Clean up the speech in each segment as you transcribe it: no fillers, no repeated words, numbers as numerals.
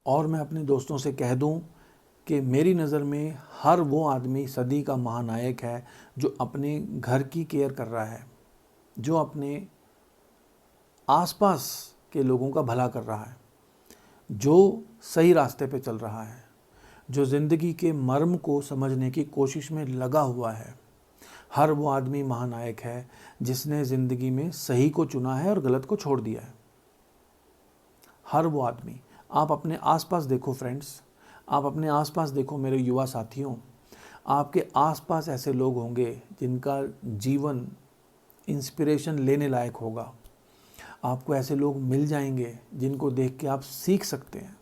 और मैं अपने दोस्तों से कह दूं कि मेरी नज़र में हर वो आदमी सदी का महानायक है जो अपने घर की केयर कर रहा है, जो अपने आसपास के लोगों का भला कर रहा है, जो सही रास्ते पे चल रहा है, जो ज़िंदगी के मर्म को समझने की कोशिश में लगा हुआ है। हर वो आदमी महानायक है जिसने ज़िंदगी में सही को चुना है और गलत को छोड़ दिया है। हर वो आदमी। आप अपने आसपास देखो फ्रेंड्स, आप अपने आसपास देखो मेरे युवा साथियों, आपके आसपास ऐसे लोग होंगे जिनका जीवन इंस्पिरेशन लेने लायक होगा। आपको ऐसे लोग मिल जाएंगे जिनको देख के आप सीख सकते हैं।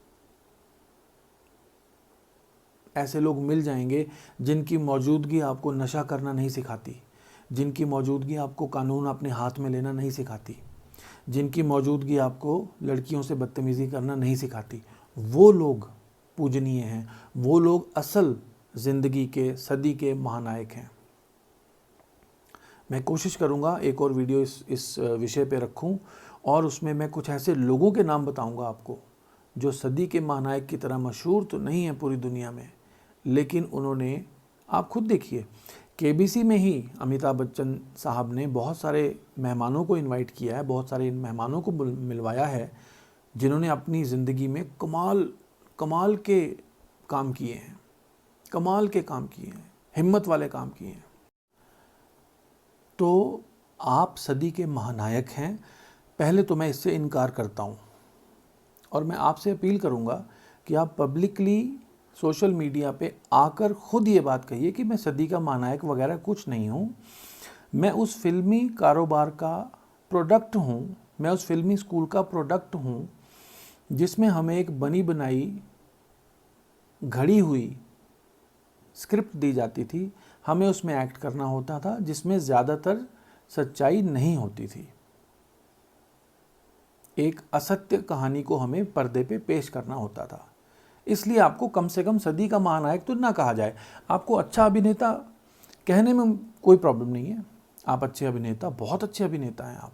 ऐसे लोग मिल जाएंगे जिनकी मौजूदगी आपको नशा करना नहीं सिखाती, जिनकी मौजूदगी आपको कानून अपने हाथ में लेना नहीं सिखाती, जिनकी मौजूदगी आपको लड़कियों से बदतमीज़ी करना नहीं सिखाती। वो लोग पूजनीय हैं, वो लोग असल ज़िंदगी के सदी के महानायक हैं। मैं कोशिश करूंगा एक और वीडियो इस विषय पे रखूं और उसमें मैं कुछ ऐसे लोगों के नाम बताऊंगा आपको जो सदी के महानायक की तरह मशहूर तो नहीं है पूरी दुनिया में, लेकिन उन्होंने, आप खुद देखिए, केबीसी में ही अमिताभ बच्चन साहब ने बहुत सारे मेहमानों को इनवाइट किया है, बहुत सारे मेहमानों को मिलवाया है जिन्होंने अपनी ज़िंदगी में कमाल कमाल के काम किए हैं, कमाल के काम किए हैं, हिम्मत वाले काम किए हैं। तो आप सदी के महानायक हैं, पहले तो मैं इससे इनकार करता हूँ और मैं आपसे अपील करूँगा कि आप पब्लिकली सोशल मीडिया पे आकर खुद ये बात कहिए कि मैं सदी का महानायक वगैरह कुछ नहीं हूँ, मैं उस फिल्मी कारोबार का प्रोडक्ट हूँ, मैं उस फिल्मी स्कूल का प्रोडक्ट हूँ जिसमें हमें एक बनी बनाई घड़ी हुई स्क्रिप्ट दी जाती थी, हमें उसमें एक्ट करना होता था जिसमें ज़्यादातर सच्चाई नहीं होती थी। एक असत्य कहानी को हमें पर्दे पे पेश करना होता था। इसलिए आपको कम से कम सदी का महानायक तो ना कहा जाए। आपको अच्छा अभिनेता कहने में कोई प्रॉब्लम नहीं है, आप अच्छे अभिनेता, बहुत अच्छे अभिनेता हैं आप,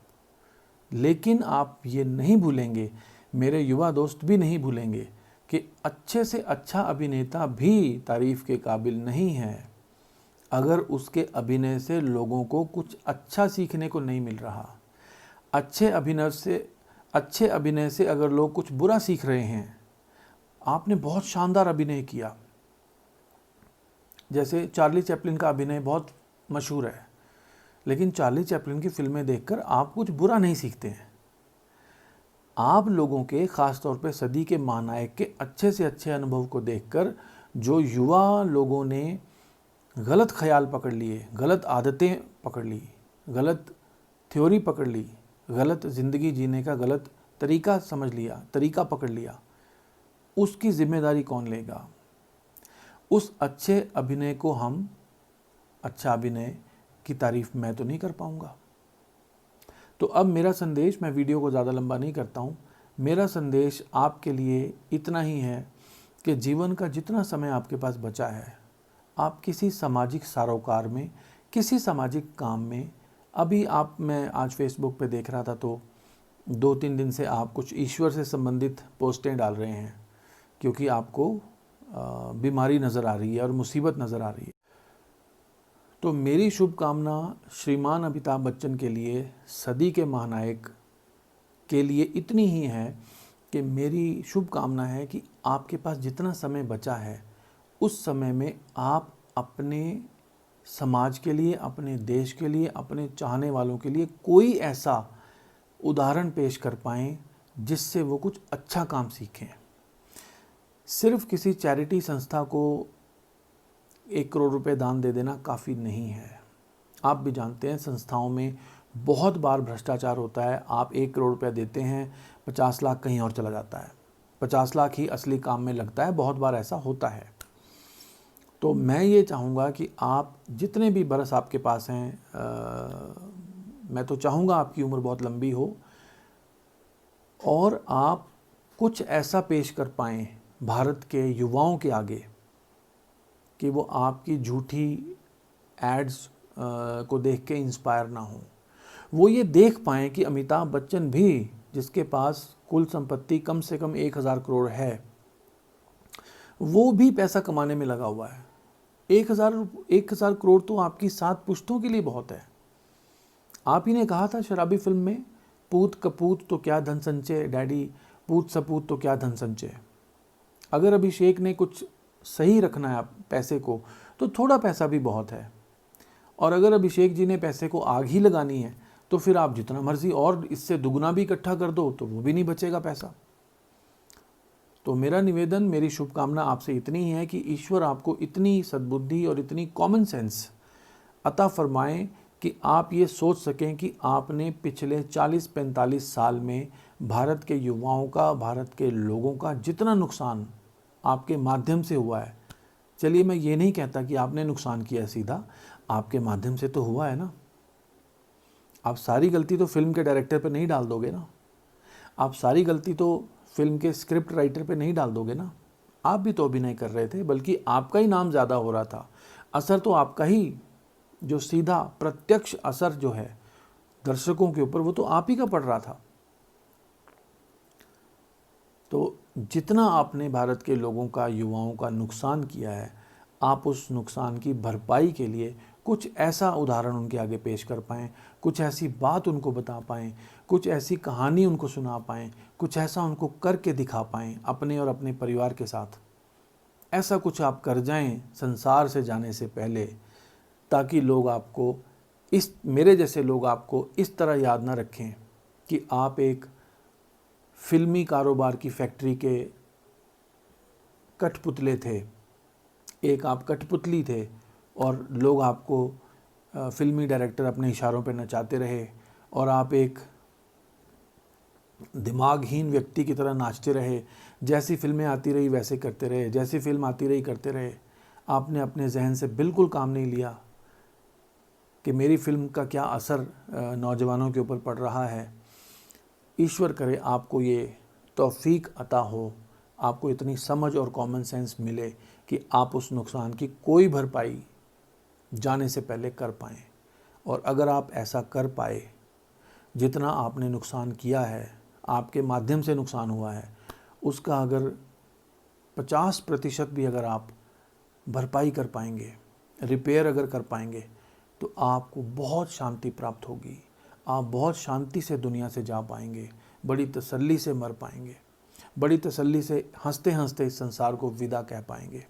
लेकिन आप ये नहीं भूलेंगे, मेरे युवा दोस्त भी नहीं भूलेंगे कि अच्छे से अच्छा अभिनेता भी तारीफ़ के काबिल नहीं है अगर उसके अभिनय से लोगों को कुछ अच्छा सीखने को नहीं मिल रहा। अच्छे अभिनय से अगर लोग कुछ बुरा सीख रहे हैं, आपने बहुत शानदार अभिनय किया, जैसे चार्ली चैपलिन का अभिनय बहुत मशहूर है, लेकिन चार्ली चैपलिन की फिल्में देखकर आप कुछ बुरा नहीं सीखते हैं। आप लोगों के, ख़ास तौर पे सदी के महानायक के अच्छे से अच्छे अनुभव को देखकर जो युवा लोगों ने गलत ख्याल पकड़ लिए, गलत आदतें पकड़ ली, गलत थ्योरी पकड़ ली, गलत ज़िंदगी जीने का गलत तरीका समझ लिया, तरीका पकड़ लिया, उसकी ज़िम्मेदारी कौन लेगा? उस अच्छे अभिनय को हम, अच्छा अभिनय की तारीफ़ मैं तो नहीं कर पाऊँगा। तो अब मेरा संदेश, मैं वीडियो को ज़्यादा लंबा नहीं करता हूँ, मेरा संदेश आपके लिए इतना ही है कि जीवन का जितना समय आपके पास बचा है, आप किसी सामाजिक सरोकार में, किसी सामाजिक काम में, अभी आप, मैं आज फेसबुक पे देख रहा था तो 2-3 दिन से आप कुछ ईश्वर से संबंधित पोस्टें डाल रहे हैं क्योंकि आपको बीमारी नज़र आ रही है और मुसीबत नज़र आ रही है। तो मेरी शुभकामना श्रीमान अमिताभ बच्चन के लिए, सदी के महानायक के लिए इतनी ही है कि मेरी शुभकामना है कि आपके पास जितना समय बचा है उस समय में आप अपने समाज के लिए, अपने देश के लिए, अपने चाहने वालों के लिए कोई ऐसा उदाहरण पेश कर पाएँ जिससे वो कुछ अच्छा काम सीखें। सिर्फ किसी चैरिटी संस्था को 1 करोड़ रुपए दान दे देना काफ़ी नहीं है। आप भी जानते हैं संस्थाओं में बहुत बार भ्रष्टाचार होता है। आप 1 करोड़ रुपए देते हैं, 50 लाख कहीं और चला जाता है, 50 लाख ही असली काम में लगता है, बहुत बार ऐसा होता है। तो मैं ये चाहूँगा कि आप जितने भी बरस आपके पास हैं, मैं तो चाहूँगा आपकी उम्र बहुत लंबी हो और आप कुछ ऐसा पेश कर पाएँ भारत के युवाओं के आगे कि वो आपकी झूठी एड्स को देख के इंस्पायर ना हो। वो ये देख पाएँ कि अमिताभ बच्चन भी, जिसके पास कुल संपत्ति कम से कम 1000 करोड़ है, वो भी पैसा कमाने में लगा हुआ है। 1,000 करोड़ तो आपकी 7 पुश्तों के लिए बहुत है। आप ही ने कहा था शराबी फिल्म में, पूत कपूत तो क्या धन संचय डैडी, पूत सपूत तो क्या धन संचय। अगर अभिषेक ने कुछ सही रखना है पैसे को, तो थोड़ा पैसा भी बहुत है। और अगर अभिषेक जी ने पैसे को आग ही लगानी है, तो फिर आप जितना मर्जी और इससे दुगना भी इकट्ठा कर दो तो वो भी नहीं बचेगा पैसा। तो मेरा निवेदन, मेरी शुभकामना आपसे इतनी ही है कि ईश्वर आपको इतनी सद्बुद्धि और इतनी कॉमन सेंस अता फरमाएं कि आप ये सोच सकें कि आपने पिछले 40-45 साल में भारत के युवाओं का, भारत के लोगों का जितना नुकसान आपके माध्यम से हुआ है, चलिए मैं ये नहीं कहता कि आपने नुकसान किया सीधा, आपके माध्यम से तो हुआ है ना। आप सारी गलती तो फिल्म के डायरेक्टर पे नहीं डाल दोगे ना, आप सारी गलती तो फिल्म के स्क्रिप्ट राइटर पे नहीं डाल दोगे ना। आप भी तो अभिनय कर रहे थे, बल्कि आपका ही नाम ज़्यादा हो रहा था। असर तो आपका ही, जो सीधा प्रत्यक्ष असर जो है दर्शकों के ऊपर, वो तो आप ही का पड़ रहा था। तो जितना आपने भारत के लोगों का, युवाओं का नुकसान किया है, आप उस नुकसान की भरपाई के लिए कुछ ऐसा उदाहरण उनके आगे पेश कर पाएँ, कुछ ऐसी बात उनको बता पाएँ, कुछ ऐसी कहानी उनको सुना पाएँ, कुछ ऐसा उनको करके दिखा पाएँ अपने और अपने परिवार के साथ। ऐसा कुछ आप कर जाएं संसार से जाने से पहले, ताकि लोग आपको, मेरे जैसे लोग आपको इस तरह याद ना रखें कि आप एक फिल्मी कारोबार की फैक्ट्री के कठपुतले थे, एक आप कठपुतली थे और लोग आपको फिल्मी डायरेक्टर अपने इशारों पे नचाते रहे और आप एक दिमागहीन व्यक्ति की तरह नाचते रहे। जैसी फिल्में आती रही वैसे करते रहे, जैसी फिल्म आती रही करते रहे। आपने अपने जहन से बिल्कुल काम नहीं लिया कि मेरी फिल्म का क्या असर नौजवानों के ऊपर पड़ रहा है। ईश्वर करे आपको ये तौफीक अता हो, आपको इतनी समझ और कॉमन सेंस मिले कि आप उस नुकसान की कोई भरपाई जाने से पहले कर पाएँ। और अगर आप ऐसा कर पाए, जितना आपने नुकसान किया है, आपके माध्यम से नुकसान हुआ है, उसका अगर 50% भी अगर आप भरपाई कर पाएंगे, रिपेयर अगर कर पाएंगे, तो आपको बहुत शांति प्राप्त होगी। आप बहुत शांति से दुनिया से जा पाएंगे, बड़ी तसल्ली से मर पाएंगे, बड़ी तसल्ली से हंसते हंसते इस संसार को विदा कह पाएंगे।